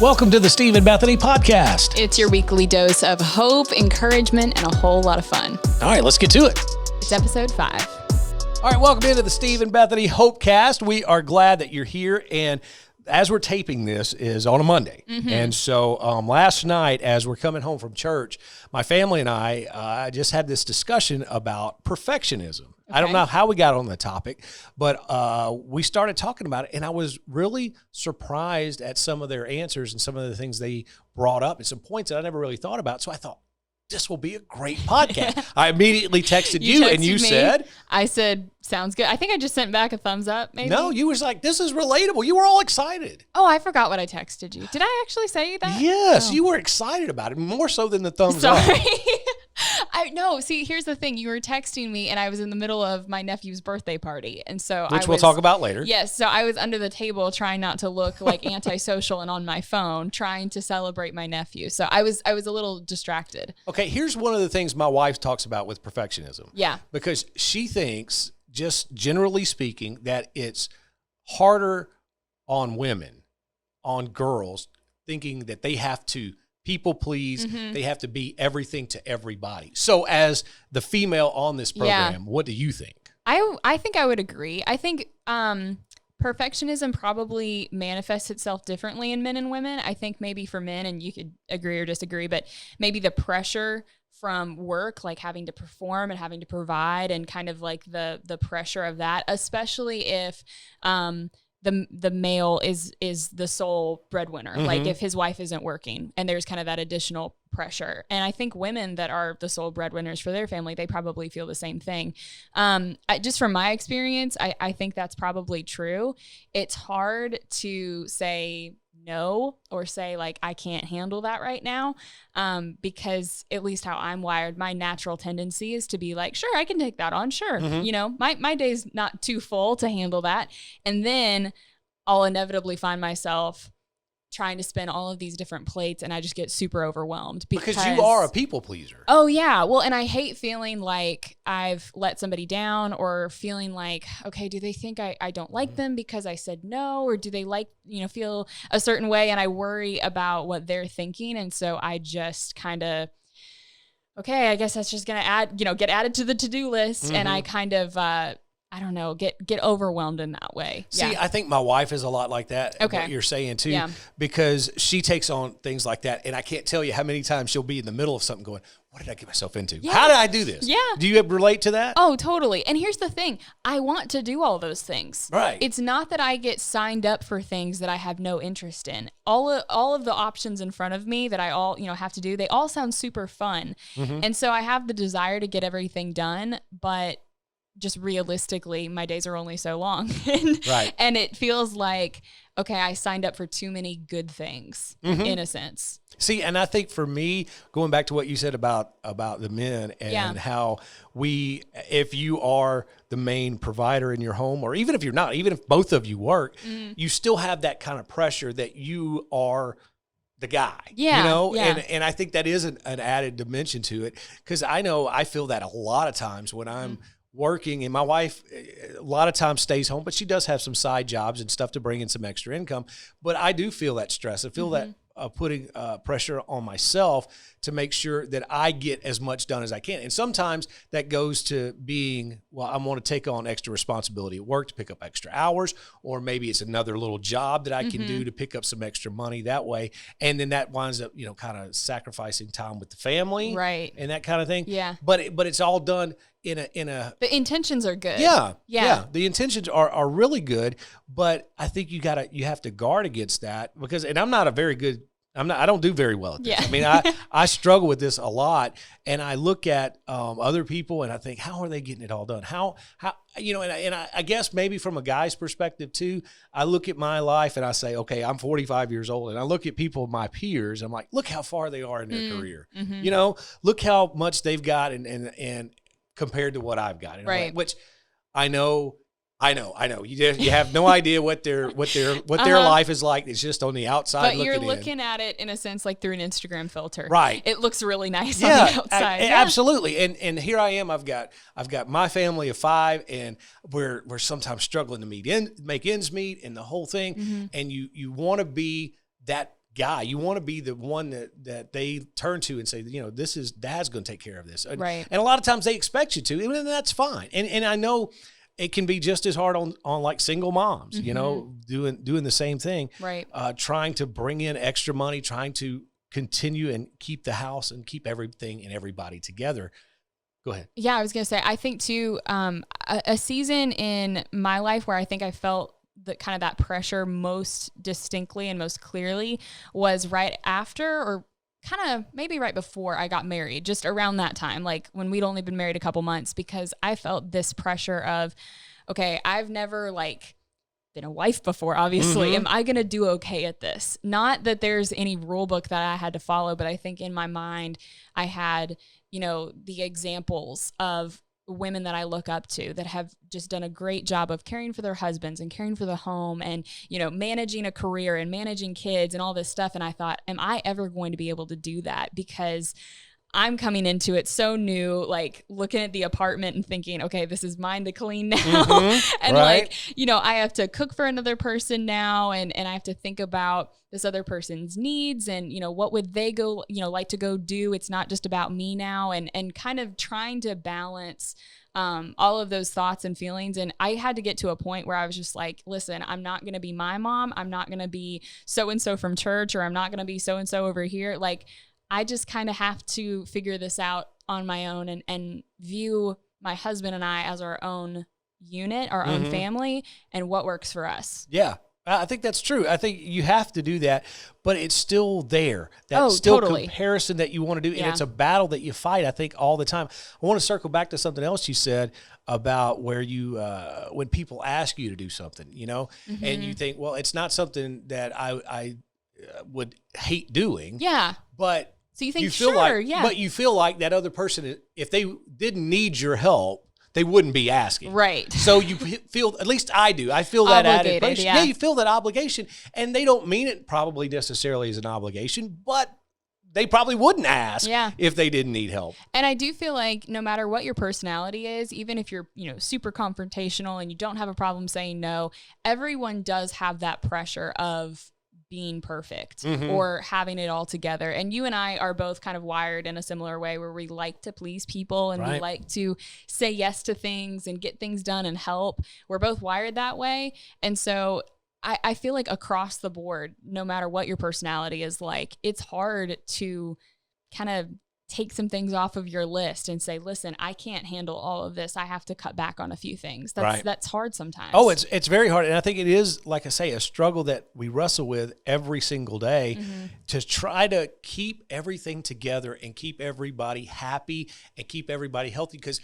Welcome to the Steve and Bethany podcast. It's your weekly dose of hope, encouragement, and a whole lot of fun. All right, let's get to it. It's episode 5. All right, welcome into the Steve and Bethany Hopecast. We are glad that you're here, and as we're taping this is on a Monday. And so last night, as we're coming home from church, my family and I just had this discussion about perfectionism. Okay. I don't know how we got on the topic, but we started talking about it, and I was really surprised at some of their answers and some of the things they brought up and some points that I never really thought about. So I thought, this will be a great podcast. I immediately texted you and you said? I said, sounds good. I think I just sent back a thumbs up, maybe. No, you was like, this is relatable. You were all excited. Oh, I forgot what I texted you. Did I actually say that? Yes, you were excited about it, more so than the thumbs Sorry. up. No, see, here's the thing. You were texting me, and I was in the middle of my nephew's birthday party. And so Which we'll talk about later. Yes, so I was under the table trying not to look like antisocial and on my phone, trying to celebrate my nephew. So I was a little distracted. Okay, here's one of the things my wife talks about with perfectionism. Yeah. Because she thinks, just generally speaking, that it's harder on women, on girls, thinking that they have to people please, they have to be everything to everybody. So as the female on this program, what do you think? I think I would agree. I think perfectionism probably manifests itself differently in men and women. I think maybe for men, and you could agree or disagree, but maybe the pressure from work, like having to perform and having to provide, and kind of like the pressure of that, especially if the male is the sole breadwinner, like if his wife isn't working, and there's kind of that additional pressure. And I think women that are the sole breadwinners for their family, they probably feel the same thing. Just from my experience, I think that's probably true. It's hard to say no or say like, I can't handle that right now, because at least how I'm wired, my natural tendency is to be like, sure, I can take that on. Sure. You know, my day's not too full to handle that. And then I'll inevitably find myself trying to spin all of these different plates, and I just get super overwhelmed because you are a people pleaser. Oh yeah. Well, and I hate feeling like I've let somebody down, or feeling like, okay, do they think I don't like them because I said no, or do they feel a certain way? And I worry about what they're thinking. And so I just kind of, okay, I guess that's just going to get added to the to-do list. And I kind of, I don't know, get overwhelmed in that way. See, I think my wife is a lot like that, what you're saying too, because she takes on things like that. And I can't tell you how many times she'll be in the middle of something going, what did I get myself into? How did I do this? Yeah. Do you relate to that? Oh, totally. And here's the thing. I want to do all those things. Right. It's not that I get signed up for things that I have no interest in. All of the options in front of me that I have to do, they all sound super fun. And so I have the desire to get everything done, but just realistically, my days are only so long. And it feels like, okay, I signed up for too many good things in a sense. See, and I think for me, going back to what you said about the men and how if you are the main provider in your home, or even if you're not, even if both of you work, you still have that kind of pressure that you are the guy, and I think that is an added dimension to it, because I know I feel that a lot of times when I'm working, and my wife a lot of times stays home, but she does have some side jobs and stuff to bring in some extra income. But I do feel that stress. I feel that putting pressure on myself to make sure that I get as much done as I can. And sometimes that goes to being, well, I want to take on extra responsibility at work to pick up extra hours, or maybe it's another little job that I can do to pick up some extra money that way. And then that winds up, kind of sacrificing time with the family, right, and that kind of thing. Yeah. But it's all done in a the intentions are good. Yeah. The intentions are really good, but I think you have to guard against that, because, and I'm not a very good, I don't do very well at this. I mean, I struggle with this a lot, and I look at other people and I think, how are they getting it all done? How and I guess maybe from a guy's perspective too, I look at my life and I say, okay, I'm 45 years old, and I look at people, my peers, I'm like, look how far they are in their career. Look how much they've got and compared to what I've got. Right. Which I know. You have no idea what their life is like. It's just on the outside. But you're looking at it in a sense like through an Instagram filter. Right. It looks really nice on the outside. Absolutely. And here I am. I've got my family of 5, and we're sometimes struggling to make ends meet and the whole thing. And you want to be that guy. You want to be the one that they turn to and say, this is Dad's going to take care of this. Right. And a lot of times they expect you to, and that's fine. And I know it can be just as hard on like single moms, doing the same thing. Right. Trying to bring in extra money, trying to continue and keep the house and keep everything and everybody together. Go ahead. Yeah, I was going to say, I think too, a season in my life where I think I felt that pressure most distinctly and most clearly was right after, or kind of maybe right before I got married, just around that time, like when we'd only been married a couple months, because I felt this pressure of, okay, I've never been a wife before, obviously. Am I going to do okay at this? Not that there's any rule book that I had to follow, but I think in my mind, I had, the examples of women that I look up to that have just done a great job of caring for their husbands and caring for the home and, managing a career and managing kids and all this stuff. And I thought, am I ever going to be able to do that? Because I'm coming into it so new, looking at the apartment and thinking, okay, this is mine to clean now. And right. I have to cook for another person now. And I have to think about this other person's needs and, what would they go, like to go do? It's not just about me now, and kind of trying to balance all of those thoughts and feelings. And I had to get to a point where I was just like, listen, I'm not going to be my mom. I'm not going to be so-and-so from church, or I'm not going to be so-and-so over here. I just kind of have to figure this out on my own and view my husband and I as our own unit, our own family, and what works for us. Yeah. I think that's true. I think you have to do that, but it's still there. That's still totally. Comparison that you want to do. And it's a battle that you fight, I think, all the time. I want to circle back to something else you said about where you, when people ask you to do something, and you think, well, it's not something that I would hate doing. Yeah. But so you think, you feel but you feel like that other person, if they didn't need your help, they wouldn't be asking. Right. So you feel, at least I do, I feel that added pressure. Yeah, you feel that obligation, and they don't mean it probably necessarily as an obligation, but they probably wouldn't ask if they didn't need help. And I do feel like no matter what your personality is, even if you're, super confrontational and you don't have a problem saying no, everyone does have that pressure of being perfect or having it all together. And you and I are both kind of wired in a similar way where we like to please people and we like to say yes to things and get things done and help. We're both wired that way. And so I feel like across the board, no matter what your personality is like, it's hard to kind of take some things off of your list and say, listen, I can't handle all of this. I have to cut back on a few things. That's hard sometimes. Oh, it's very hard. And I think it is, like I say, a struggle that we wrestle with every single day to try to keep everything together and keep everybody happy and keep everybody healthy. Because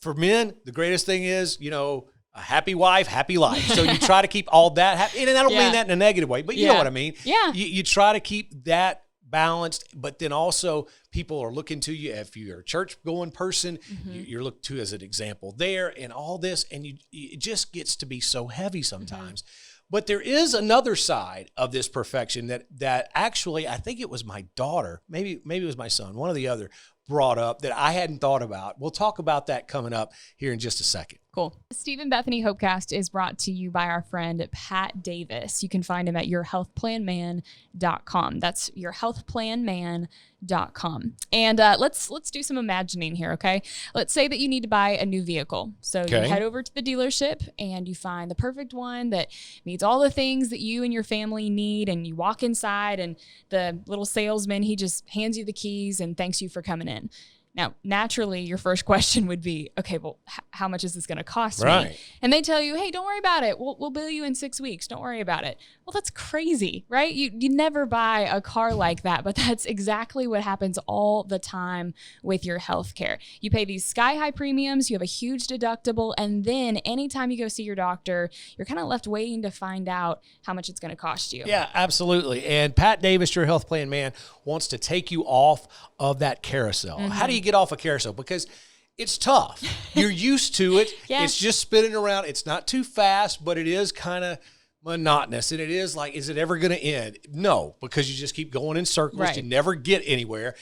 for men, the greatest thing is, a happy wife, happy life. So you try to keep all that happy. And I don't mean that in a negative way, but you know what I mean? Yeah. You try to keep that balanced, but then also people are looking to you. If you're a church going person, you're looked to as an example there and all this, and it just gets to be so heavy sometimes. But there is another side of this perfection that actually, I think it was my daughter, maybe it was my son, one or the other, brought up that I hadn't thought about. We'll talk about that coming up here in just a second. Cool. Steve and Bethany Hopecast is brought to you by our friend Pat Davis. You can find him at yourhealthplanman.com. That's yourhealthplanman.com. And let's do some imagining here, okay? Let's say that you need to buy a new vehicle. So you head over to the dealership and you find the perfect one that meets all the things that you and your family need, and you walk inside and the little salesman, he just hands you the keys and thanks you for coming in. Now, naturally, your first question would be, okay, well, how much is this going to cost me? And they tell you, hey, don't worry about it. We'll bill you in 6 weeks. Don't worry about it. Well, that's crazy, right? You never buy a car like that, but that's exactly what happens all the time with your healthcare. You pay these sky-high premiums, you have a huge deductible, and then anytime you go see your doctor, you're kind of left waiting to find out how much it's going to cost you. Yeah, absolutely. And Pat Davis, your health plan man, wants to take you off of that carousel. How do you get off a carousel? Because it's tough. You're used to it. It's just spinning around. It's not too fast, but it is kind of monotonous. And it is like, is it ever going to end? No, because you just keep going in circles. You never get anywhere.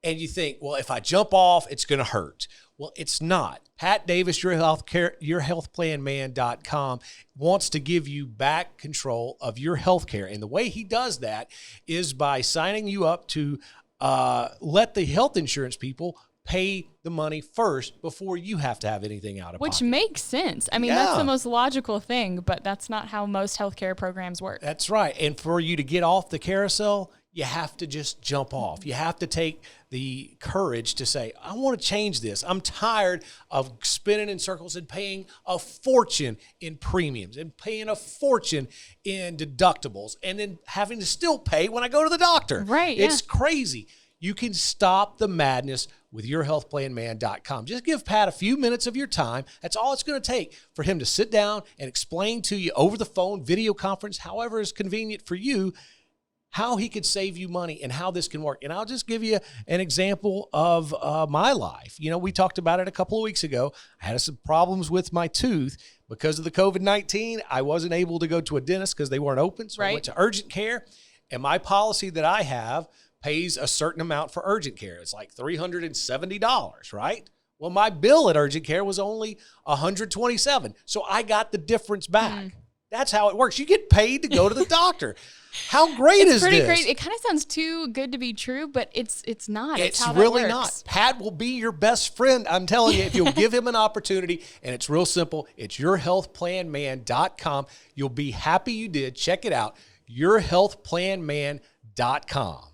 and you think, well, if I jump off, it's going to hurt. Well, it's not. Pat Davis, yourhealthplanman.com, wants to give you back control of your health care. And the way he does that is by signing you up to let the health insurance people pay the money first before you have to have anything out of pocket. Which makes sense. I mean, that's the most logical thing, but that's not how most healthcare programs work. That's right. And for you to get off the carousel, you have to just jump off. You have to take the courage to say, I want to change this. I'm tired of spinning in circles and paying a fortune in premiums and paying a fortune in deductibles and then having to still pay when I go to the doctor. Right. It's crazy. You can stop the madness with yourhealthplanman.com. Just give Pat a few minutes of your time. That's all it's going to take for him to sit down and explain to you over the phone, video conference, however is convenient for you, how he could save you money and how this can work. And I'll just give you an example of my life. You know, we talked about it a couple of weeks ago. I had some problems with my tooth because of the COVID-19. I wasn't able to go to a dentist because they weren't open. So I went to urgent care. And my policy that I have pays a certain amount for urgent care. It's like $370, right? Well, my bill at urgent care was only $127. So I got the difference back. That's how it works. You get paid to go to the doctor. How great is this? It's pretty crazy. It kind of sounds too good to be true, but it's not. It's really not. Pat will be your best friend. I'm telling you, if you'll give him an opportunity, and it's real simple. It's yourhealthplanman.com. You'll be happy you did. Check it out. yourhealthplanman.com.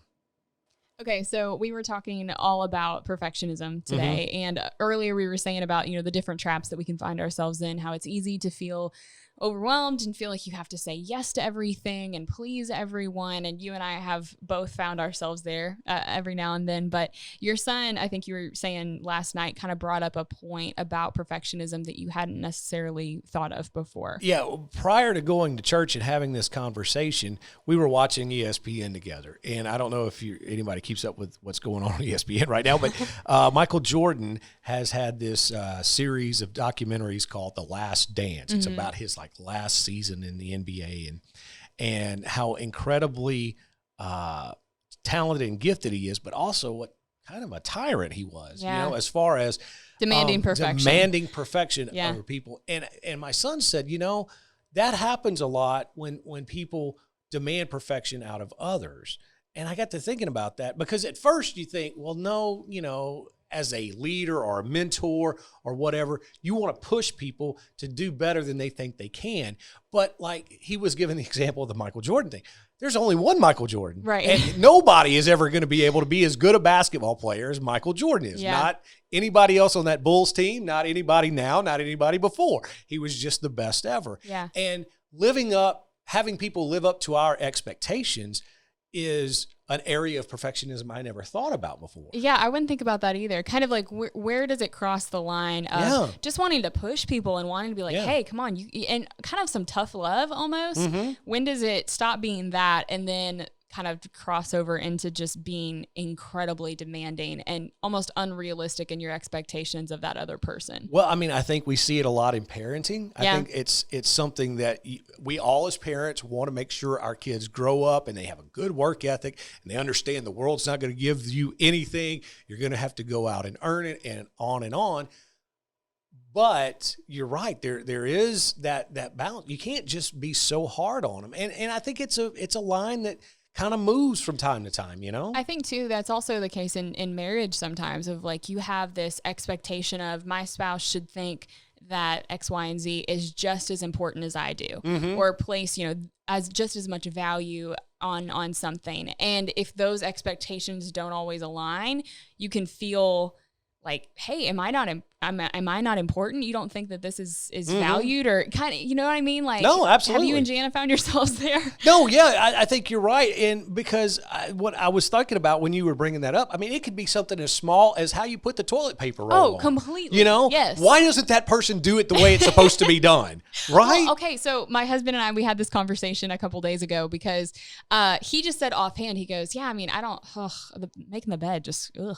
Okay, so we were talking all about perfectionism today, and earlier we were saying about, the different traps that we can find ourselves in, how it's easy to feel overwhelmed and feel like you have to say yes to everything and please everyone. And you and I have both found ourselves there every now and then. But your son, I think you were saying last night, kind of brought up a point about perfectionism that you hadn't necessarily thought of before. Yeah. Prior to going to church and having this conversation, we were watching ESPN together. And I don't know if anybody keeps up with what's going on ESPN right now, but Michael Jordan has had this series of documentaries called The Last Dance. It's about his last season in the NBA and how incredibly talented and gifted he is, but also what kind of a tyrant he was, as far as demanding perfection over people. And my son said, that happens a lot when people demand perfection out of others. And I got to thinking about that because at first you think, well, no, as a leader or a mentor or whatever, you want to push people to do better than they think they can. But like he was giving the example of the Michael Jordan thing. There's only one Michael Jordan. Right. And nobody is ever going to be able to be as good a basketball player as Michael Jordan is. Yeah. Not anybody else on that Bulls team, not anybody now, not anybody before. He was just the best ever. Yeah. And having people live up to our expectations is an area of perfectionism I never thought about before. Yeah, I wouldn't think about that either. Kind of like where does it cross the line of just wanting to push people and wanting to be like, hey, come on, and kind of some tough love almost. When does it stop being that and then kind of cross over into just being incredibly demanding and almost unrealistic in your expectations of that other person? Well, I mean, I think we see it a lot in parenting. I think it's something that we all as parents want to make sure our kids grow up and they have a good work ethic and they understand the world's not going to give you anything. You're going to have to go out and earn it and on and on. But you're right. There is that balance. You can't just be so hard on them. And I think it's a line that kind of moves from time to time, I think too, that's also the case in marriage sometimes of like, you have this expectation of my spouse should think that X, Y, and Z is just as important as I do, or place, as just as much value on something. And if those expectations don't always align, you can feel like, hey, am I not important? You don't think that this is valued or kind of, you know what I mean? Like, no, absolutely. Have you and Jana found yourselves there? No, yeah, I think you're right. And because what I was thinking about when you were bringing that up, I mean, it could be something as small as how you put the toilet paper roll on. Completely. Yes. Why doesn't that person do it the way it's supposed to be done? Right? Well, okay, so my husband and I, we had this conversation a couple days ago because he just said offhand, he goes, yeah, I mean, making the bed, just, ugh.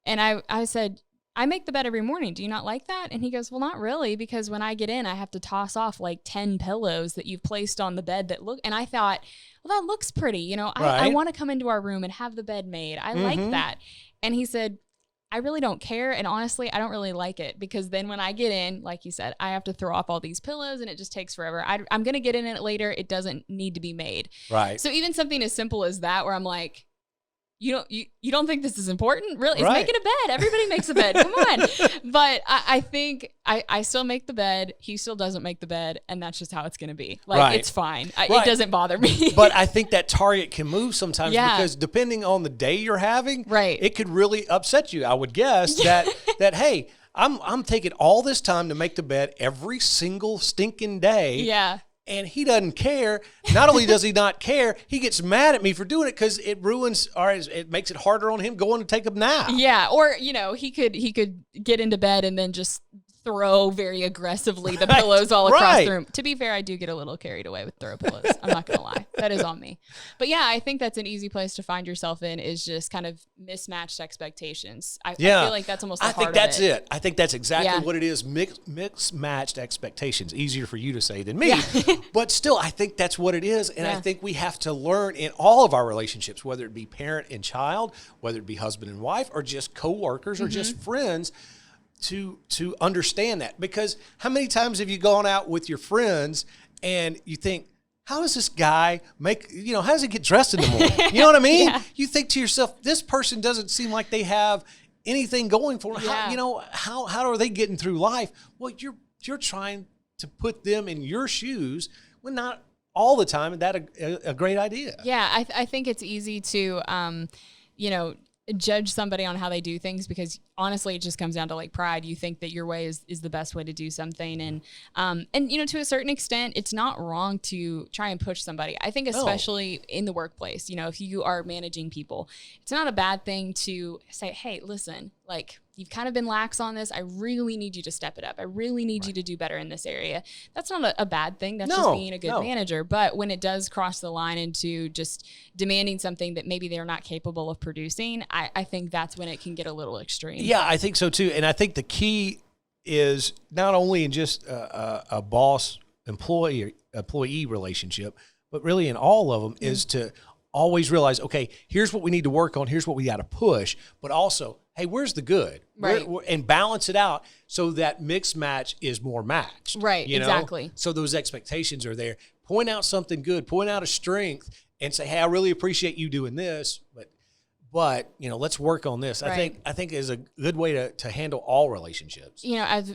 And I said, I make the bed every morning. Do you not like that? And he goes, well, not really, because when I get in, I have to toss off like 10 pillows that you've placed on the bed that look, and I thought, well, that looks pretty. Right. I want to come into our room and have the bed made. I like that. And he said, I really don't care. And honestly, I don't really like it because then when I get in, like you said, I have to throw off all these pillows and it just takes forever. I'm going to get in it later. It doesn't need to be made. Right. So even something as simple as that, where I'm like, you don't think this is important? Really? It's making a bed. Everybody makes a bed. Come on. But I think I still make the bed. He still doesn't make the bed. And that's just how it's going to be. Like, it's fine. It doesn't bother me. But I think that target can move sometimes because depending on the day you're having, it could really upset you. I would guess that, hey, I'm taking all this time to make the bed every single stinking day. Yeah. And he doesn't care. Not only does he not care, he gets mad at me for doing it because it ruins, or it makes it harder on him going to take a nap. Yeah, or he could get into bed and then just throw very aggressively the pillows all across the room. To be fair, I do get a little carried away with throw pillows. I'm not going to lie. That is on me. But yeah, I think that's an easy place to find yourself in, is just kind of mismatched expectations. I feel like that's almost the heart of it. I think that's it. I think that's exactly what it is. Mismatched expectations. Easier for you to say than me. But still, I think that's what it is. And I think we have to learn in all of our relationships, whether it be parent and child, whether it be husband and wife, or just coworkers or just friends, to understand that. Because how many times have you gone out with your friends and you think, how does this guy how does he get dressed in the morning? You know what I mean? You think to yourself, this person doesn't seem like they have anything going for them. How are they getting through life? Well, you're trying to put them in your shoes when not all the time. And that's a great idea. Yeah. I think it's easy to, judge somebody on how they do things, because honestly, it just comes down to like pride. You think that your way is the best way to do something. And to a certain extent, it's not wrong to try and push somebody. I think especially in the workplace, if you are managing people, it's not a bad thing to say, hey, listen, like, you've kind of been lax on this. I really need you to step it up. I really need you to do better in this area. That's not a bad thing. That's just being a good manager. But when it does cross the line into just demanding something that maybe they're not capable of producing, I think that's when it can get a little extreme. Yeah, I think so too. And I think the key is not only in just a boss-employee relationship, but really in all of them is to always realize, okay, here's what we need to work on. Here's what we got to push. But also, hey, where's the good? Right. And balance it out so that mixed match is more matched. Right, exactly. So those expectations are there. Point out something good. Point out a strength and say, hey, I really appreciate you doing this, but let's work on this. Right. I think is a good way to handle all relationships.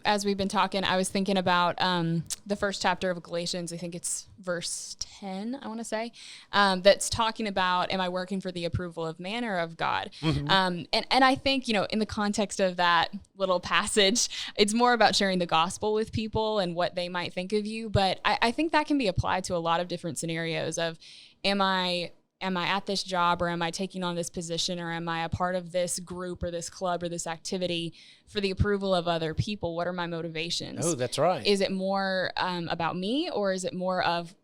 As we've been talking, I was thinking about the first chapter of Galatians. I think it's verse 10, I want to say, that's talking about, am I working for the approval of man or of God? Mm-hmm. And I think, in the context of that little passage, it's more about sharing the gospel with people and what they might think of you. But I think that can be applied to a lot of different scenarios of, am I at this job, or am I taking on this position, or am I a part of this group or this club or this activity for the approval of other people? What are my motivations? Oh, that's right. Is it more about me, or is it more of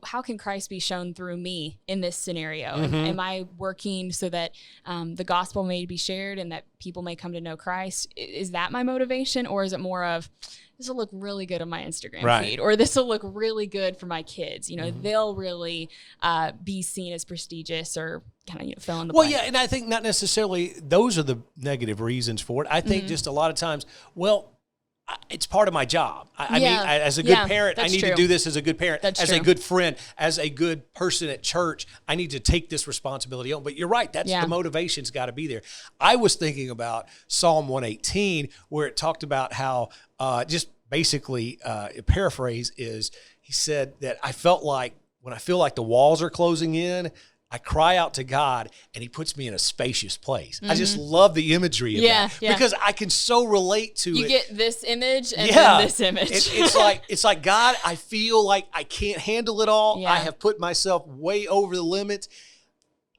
how can Christ be shown through me in this scenario? Mm-hmm. Am I working so that the gospel may be shared and that people may come to know Christ? Is that my motivation? Or is it more of, this will look really good on my Instagram feed, or this will look really good for my kids? They'll really be seen as prestigious, or kind of fill in the blank. Well, yeah, and I think not necessarily those are the negative reasons for it. I think just a lot of times, it's part of my job. I mean, as a good parent, I need to do this as a good parent. As a good friend, as a good person at church, I need to take this responsibility on. But you're right, that's the motivation's got to be there. I was thinking about Psalm 118, where it talked about how just basically, a paraphrase is, he said that I felt like when I feel like the walls are closing in, I cry out to God and he puts me in a spacious place. Mm-hmm. I just love the imagery of that because I can so relate to it. You get this image and then this image. It's like, God, I feel like I can't handle it all. Yeah. I have put myself way over the limit,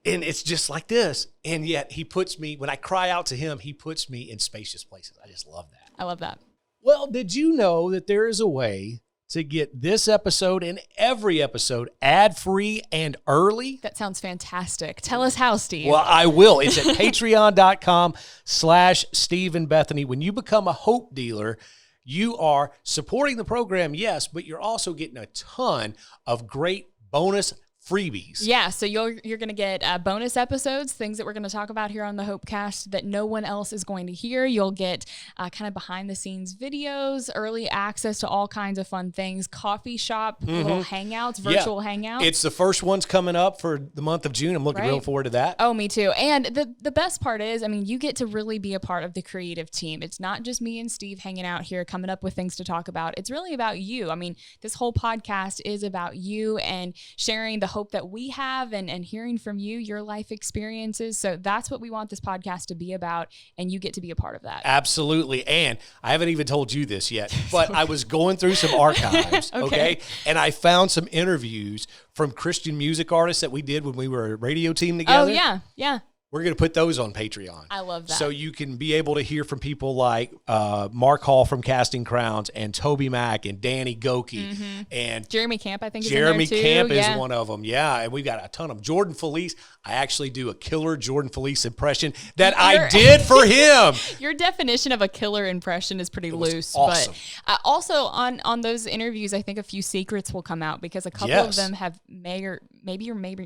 and it's just like this. And yet when I cry out to him, he puts me in spacious places. I just love that. I love that. Well, did you know that there is a way to get this episode and every episode ad-free and early? That sounds fantastic. Tell us how, Steve. Well, I will. It's at patreon.com/Steve and Bethany. When you become a Hope dealer, you are supporting the program, yes, but you're also getting a ton of great bonus freebies. Yeah, so you're going to get bonus episodes, things that we're going to talk about here on the Hopecast that no one else is going to hear. You'll get kind of behind the scenes videos, early access to all kinds of fun things, coffee shop, little hangouts, virtual hangouts. It's the first one's coming up for the month of June. I'm looking real forward to that. Oh, me too. And the best part is, I mean, you get to really be a part of the creative team. It's not just me and Steve hanging out here, coming up with things to talk about. It's really about you. I mean, this whole podcast is about you and sharing the hope that we have and hearing from you, your life experiences. So that's what we want this podcast to be about, and you get to be a part of that. Absolutely. And I haven't even told you this yet, but I was going through some archives, okay? And I found some interviews from Christian music artists that we did when we were a radio team together. Oh, yeah. We're going to put those on Patreon. I love that. So you can be able to hear from people like Mark Hall from Casting Crowns and Toby Mack and Danny Goki and Jeremy Camp, I think, is Jeremy in there too. Camp is one of them. Yeah, and we've got a ton of Jordan Felice. I actually do a killer Jordan Felice impression that I did for him. Your definition of a killer impression is pretty loose. Awesome. But also on those interviews, I think a few secrets will come out because a couple of them have maybe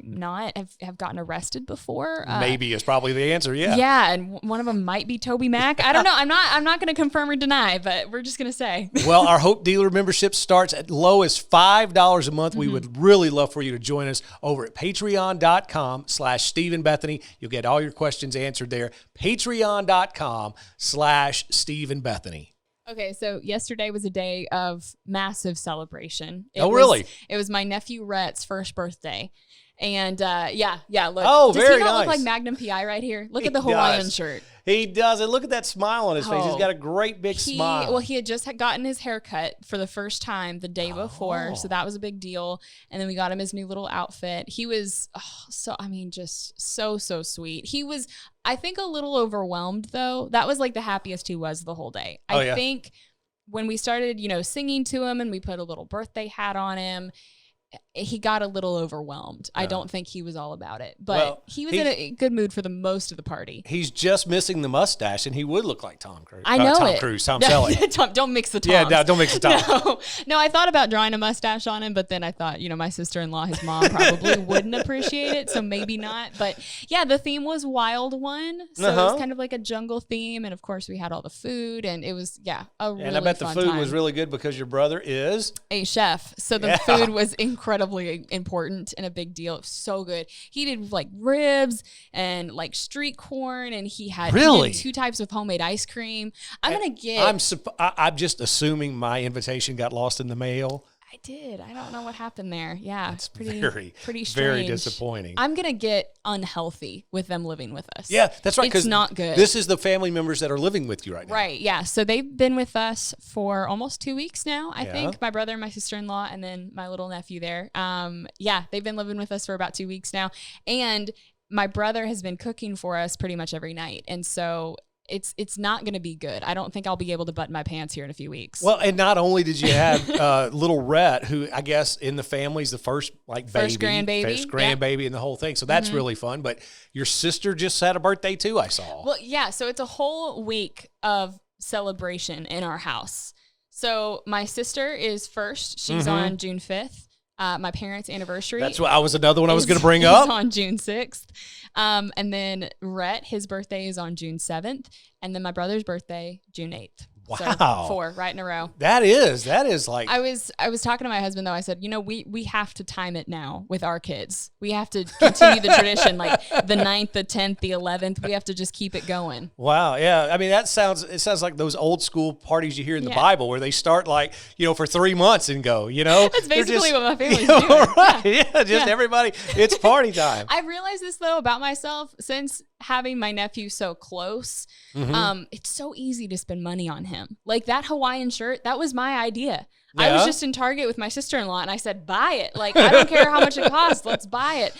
not have gotten arrested before. Maybe is probably the answer. Yeah. Yeah, and one of them might be Toby Mack. I don't know. I'm not going to confirm or deny, but we're just going to say. Well, our Hope Dealer membership starts at low as $5 a month. We would really love for you to join us over at patreon.com/Steve and Bethany. You'll get all your questions answered there. Patreon.com/Steve and Bethany. Okay, so yesterday was a day of massive celebration. Really? It was my nephew Rhett's first birthday. And look. Oh, does very he not nice. look like Magnum PI right here? Look at the Hawaiian shirt. He does. And look at that smile on his face. He's got a great big smile. Well, he had just gotten his haircut for the first time the day before. So that was a big deal. And then we got him his new little outfit. He was just so sweet. He was, I think, a little overwhelmed though. That was like the happiest he was the whole day. I think when we started, singing to him and we put a little birthday hat on him, he got a little overwhelmed. I don't think he was all about it, but he was in a good mood for the most of the party. He's just missing the mustache, and he would look like Tom Cruise. I know Tom Cruise, Tom Selleck. Don't mix the Toms. Yeah, no, don't mix the Toms. No, I thought about drawing a mustache on him, but then I thought, my sister-in-law, his mom, probably wouldn't appreciate it, so maybe not. But yeah, the theme was Wild One, so it was kind of like a jungle theme, and of course we had all the food, and it was a really fun time. And I bet the food was really good because your brother is a chef, so the food was incredibly important and a big deal. It was so good. He did like ribs and like street corn, and he did 2 types of homemade ice cream. I'm just assuming my invitation got lost in the mail. I did. I don't know what happened there. Yeah, it's pretty strange. Very disappointing. I'm gonna get unhealthy with them living with us. Yeah, that's right. It's not good. This is the family members that are living with you right now. Right. Yeah. So they've been with us for almost 2 weeks now. I think my brother and my sister-in-law, and then my little nephew there. They've been living with us for about 2 weeks now, and my brother has been cooking for us pretty much every night, and so it's not going to be good. I don't think I'll be able to button my pants here in a few weeks. Well, and not only did you have little Rhett, who I guess in the family's the first grandbaby and the whole thing. So that's really fun. But your sister just had a birthday too, I saw. Well, yeah. So it's a whole week of celebration in our house. So my sister is first. She's on June 5th. My parents' anniversary. That's what another one I was going to bring up. On June 6th. And then Rhett, his birthday is on June 7th. And then my brother's birthday, June 8th. Wow. So 4 right in a row. That is like. I was talking to my husband though. I said, we have to time it now with our kids. We have to continue the tradition, like the 9th, the 10th, the 11th. We have to just keep it going. Wow. Yeah. I mean, it sounds like those old school parties you hear in the Bible where they start like, for 3 months and go, That's basically what my family's doing. Right. Yeah. Everybody, it's party time. I realized this though about myself since having my nephew so close. It's so easy to spend money on him. Like that Hawaiian shirt, that was my idea. Yeah. I was just in Target with my sister-in-law and I said, buy it. Like, I don't care how much it costs. Let's buy it.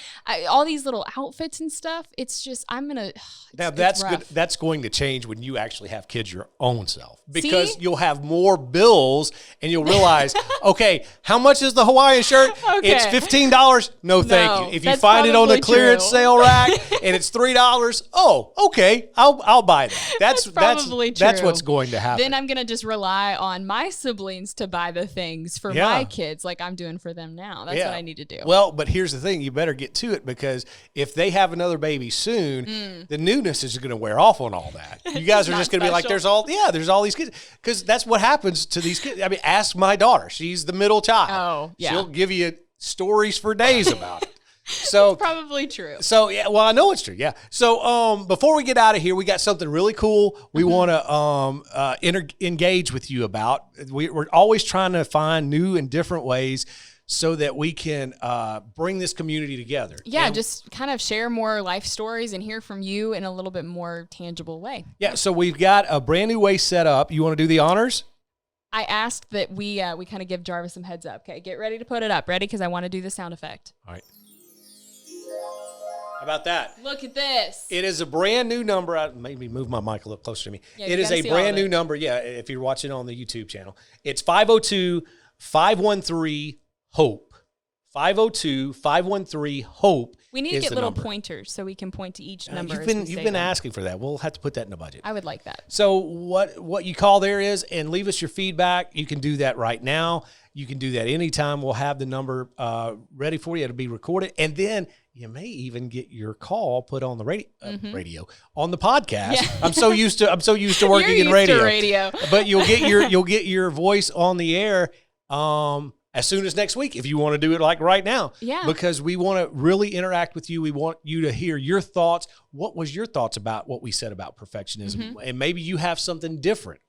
All these little outfits and stuff. It's just, that's good. That's going to change when you actually have kids your own self, because you'll have more bills and you'll realize, okay, how much is the Hawaiian shirt? Okay. It's $15. No, thank you. If you find it on the clearance sale rack and it's $3, oh, okay, I'll buy that. That's probably true. That's what's going to happen. Then I'm going to just rely on my siblings to buy the the things for my kids like I'm doing for them now. That's what I need to do. Well, but here's the thing. You better get to it, because if they have another baby soon, the newness is going to wear off on all that. You guys are just going to be like, there's all these kids. Because that's what happens to these kids. I mean, ask my daughter. She's the middle child. Oh, yeah. She'll give you stories for days about it. So it's probably true. So yeah, well, I know it's true. Yeah. So before we get out of here, we got something really cool we want to engage with you about. We're always trying to find new and different ways so that we can bring this community together. Yeah, and just kind of share more life stories and hear from you in a little bit more tangible way. Yeah. So we've got a brand new way set up. You want to do the honors? I asked that we kind of give Jarvis some heads up. Okay, get ready to put it up. Ready? Because I want to do the sound effect. All right. How about that? Look at this. It is a brand new number. I made me move my mic a little closer to me. Yeah, it is a brand new number. Yeah, if you're watching on the YouTube channel. It's 502-513-HOPE. 502-513-HOPE. We need to get little pointers so we can point to each number. You've been asking for that. We'll have to put that in the budget. I would like that. So what you call there is, and leave us your feedback. You can do that right now. You can do that anytime. We'll have the number ready for you. It'll be recorded. And then you may even get your call put on the radio on the podcast. Yeah. I'm so used to working in radio. But you'll get your voice on the air as soon as next week, if you want to do it like right now. Yeah. Because we want to really interact with you. We want you to hear your thoughts. What was your thoughts about what we said about perfectionism? And maybe you have something different.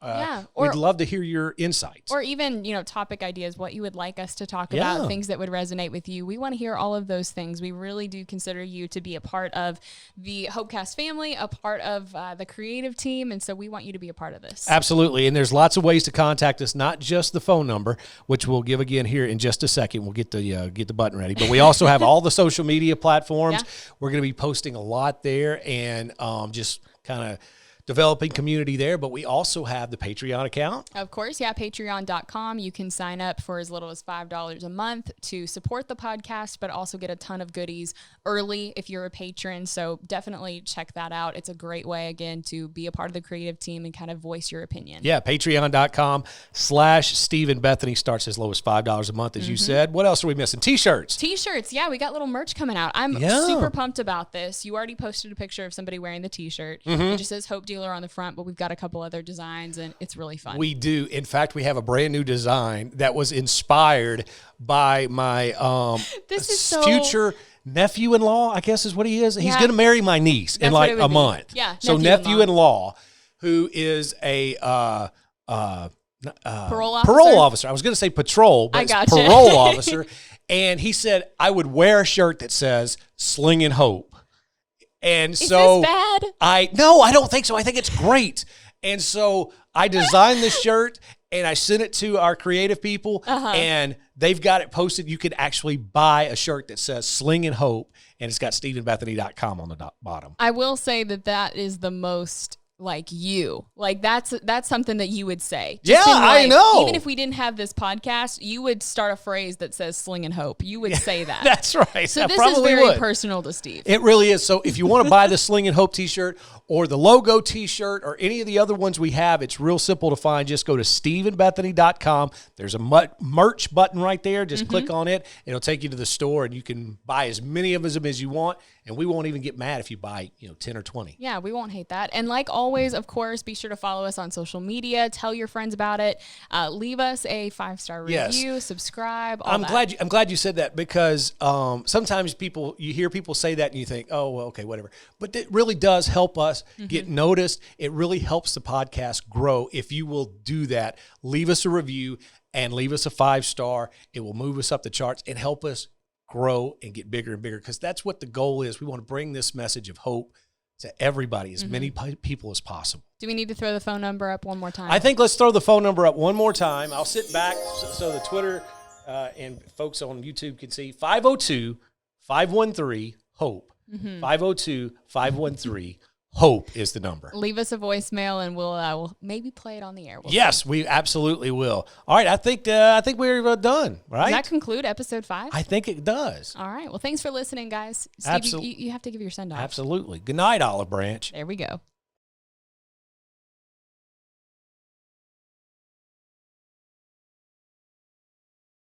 We'd love to hear your insights. Or even, topic ideas, what you would like us to talk about, things that would resonate with you. We want to hear all of those things. We really do consider you to be a part of the Hopecast family, a part of the creative team. And so we want you to be a part of this. Absolutely. And there's lots of ways to contact us, not just the phone number, which we'll give again here in just a second. We'll get the button ready. But we also have all the social media platforms. Yeah. We're going to be posting a lot there and just kind of developing community there, but we also have the Patreon account. Of course, yeah, patreon.com. You can sign up for as little as $5 a month to support the podcast, but also get a ton of goodies early if you're a patron. So definitely check that out. It's a great way, again, to be a part of the creative team and kind of voice your opinion. Yeah, patreon.com/Stephen Bethany starts as low as $5 a month, as you said. What else are we missing? T-shirts. T-shirts, yeah, we got little merch coming out. I'm super pumped about this. You already posted a picture of somebody wearing the T-shirt. It just says Hope Dealer on the front, but we've got a couple other designs and it's really fun. We do. In fact, we have a brand new design that was inspired by my future nephew-in-law, I guess is what he is. He's going to marry my niece in like a month. Yeah. So nephew-in-law, who is a parole officer. I was going to say patrol, but it's parole officer. And he said, I would wear a shirt that says Slinging Hope. And Is this bad? I don't think so. I think it's great. And so I designed this shirt and I sent it to our creative people and they've got it posted. You can actually buy a shirt that says Slinging Hope and it's got StephenBethany.com on the bottom. I will say that is the most like you. Like that's something that you would say. Just I know. Even if we didn't have this podcast, you would start a phrase that says Slinging Hope. You would say that. That's right. So this is very personal to Steve. It really is. So if you want to buy the Slinging Hope t-shirt or the logo t-shirt or any of the other ones we have, it's real simple to find. Just go to StephenBethany.com. There's a merch button right there. Just click on it. It'll take you to the store and you can buy as many of them as you want. And we won't even get mad if you buy, 10 or 20. Yeah, we won't hate that. And like always, of course, be sure to follow us on social media. Tell your friends about it. Leave us a 5-star review. Subscribe. I'm glad you said that because sometimes you hear people say that and you think, oh, well, okay, whatever. But it really does help us get noticed. It really helps the podcast grow. If you will do that, leave us a review and leave us a 5-star. It will move us up the charts and help us grow and get bigger and bigger because that's what the goal is. We want to bring this message of hope to everybody, as many people as possible. Do we need to throw the phone number up one more time? I think let's throw the phone number up one more time. I'll sit back so the Twitter and folks on YouTube can see. 502-513-HOPE. 502-513-HOPE is the number. Leave us a voicemail and we'll maybe play it on the air. Yes, we absolutely will. All right, I think we're done, right? Does that conclude episode 5? I think it does. All right. Well, thanks for listening, guys. Steve, you have to give your send off. Absolutely. Good night, Olive Branch. There we go.